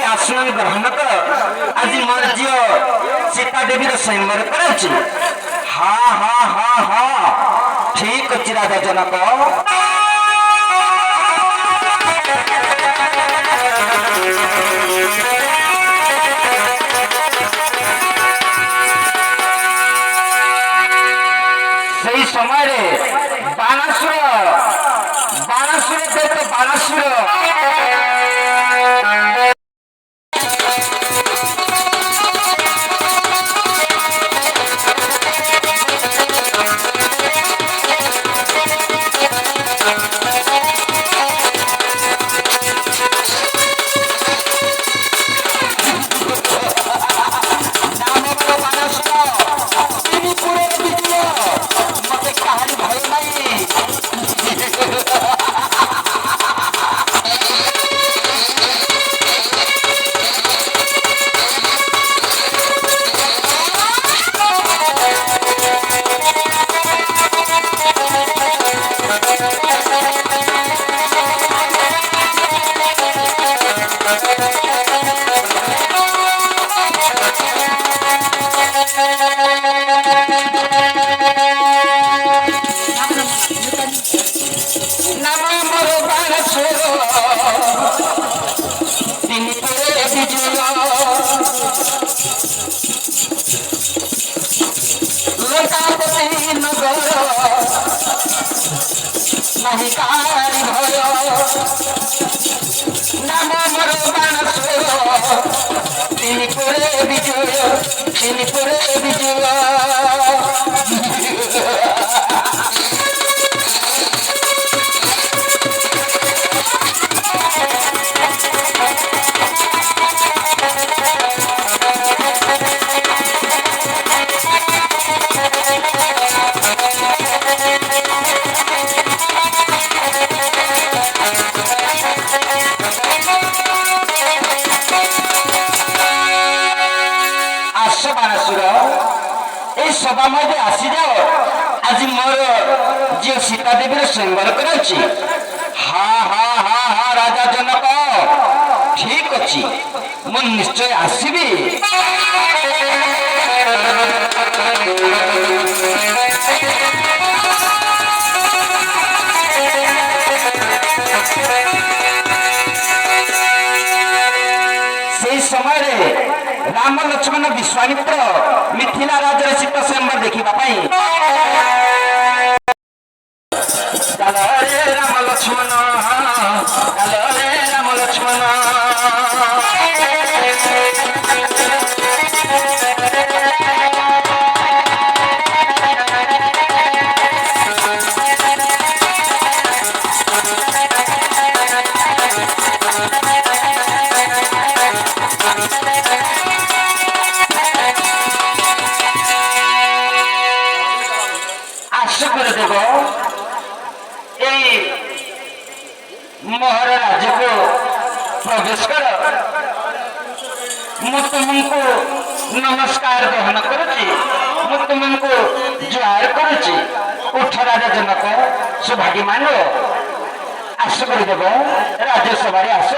आसन ग्रहण कर आज मोर झील सीता देवी स्वयंवर कर हा हा हा हा ठीक अच्छी राजा जनक से समय बाणासुर बाणासुर देख बाणासुर सभा मध्य आसी जाओ आज मोर जी सीता देवी स्वयंवर कर हा हा हा हा राजा जनक ठीक अच्छी मु निश्चय आसबी ଲକ୍ଷ୍ମଣ ବିଶ୍ୱାମିତ୍ର ମିଥିଳା ରାଜ୍ୟର ସୀତ ସ୍ୱୟଂବର ଦେଖିବା ପାଇଁ ଚାଲ ରେ ରାମ ଲକ୍ଷ୍ମଣ ଚାଲ ରେ ରାମ ଲକ୍ଷ୍ମଣ ଦେବ ଏଇ ମୋହର ରାଜ୍ୟକୁ ପ୍ରବେଶ କର ମୁଁ ତୁମକୁ ନମସ୍କାର ଗ୍ରହଣ କରୁଛି ମୁଁ ତୁମକୁ ଜୁହାର କରୁଛି ଉଠ ରାଜା ଜନକ ସୁଭାଗୀ ମାନ ଆସ କରିଦେବ ରାଜ୍ୟସଭାରେ ଆସ